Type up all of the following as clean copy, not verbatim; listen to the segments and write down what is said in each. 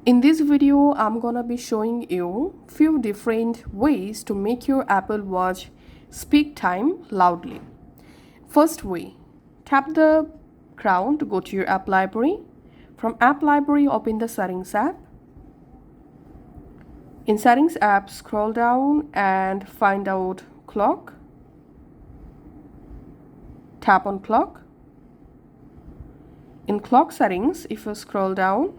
In this video, I'm gonna be showing you few different ways to make your Apple Watch speak time loudly. First way, tap the crown to go to your app library. From app library, open the settings app. In settings app, scroll down and find out clock. Tap on clock. In clock settings, if you scroll down,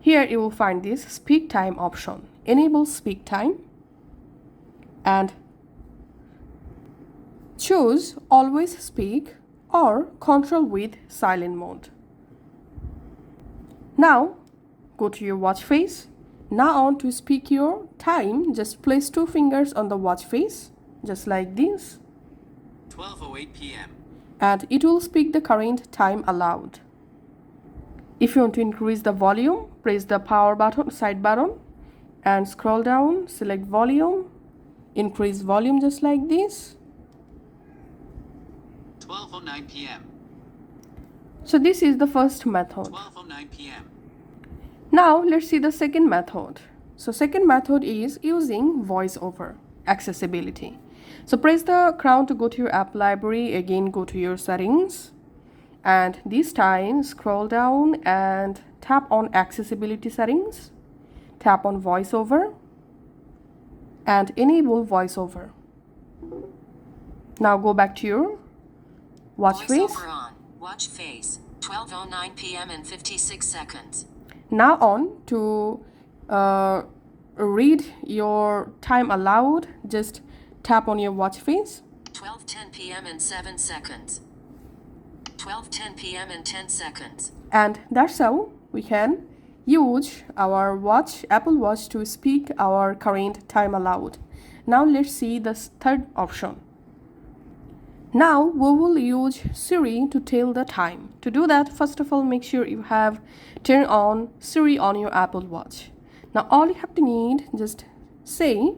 here you will find this speak time option. Enable speak time and choose always speak or control with silent mode. Now go to your watch face. Now on to speak your time, just place 2 fingers on the watch face just like this. 12:08 p.m. And it will speak the current time aloud. If you want to increase the volume, press the power button, side button, and scroll down, select volume, increase volume just like this. 12:09 p.m. So this is the first method. 12:09 p.m. Now let's see the second method. So second method is using voiceover accessibility. So press the crown to go to your app library. Again, go to your settings. And this time scroll down and tap on accessibility settings. Tap on voiceover and enable voiceover. Now go back to your watch face. Voiceover on. Watch face. 12:09 p.m. and 56 seconds. Now on to read your time aloud. Just tap on your watch face. 12:10 p.m. and 7 seconds. 12:10 p.m. and 10 seconds. And that's how we can use our watch, Apple Watch, to speak our current time aloud. Now let's see the third option. Now we will use Siri to tell the time. To do that, first of all, make sure you have turned on Siri on your Apple Watch. Now all you have to need, just say,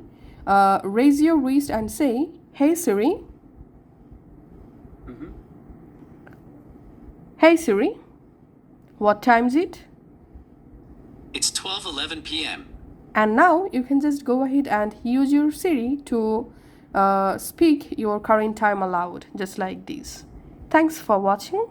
raise your wrist and say, "Hey Siri." Hey Siri, what time is it? It's 12:11 p.m. And now you can just go ahead and use your Siri to speak your current time aloud, just like this. Thanks for watching.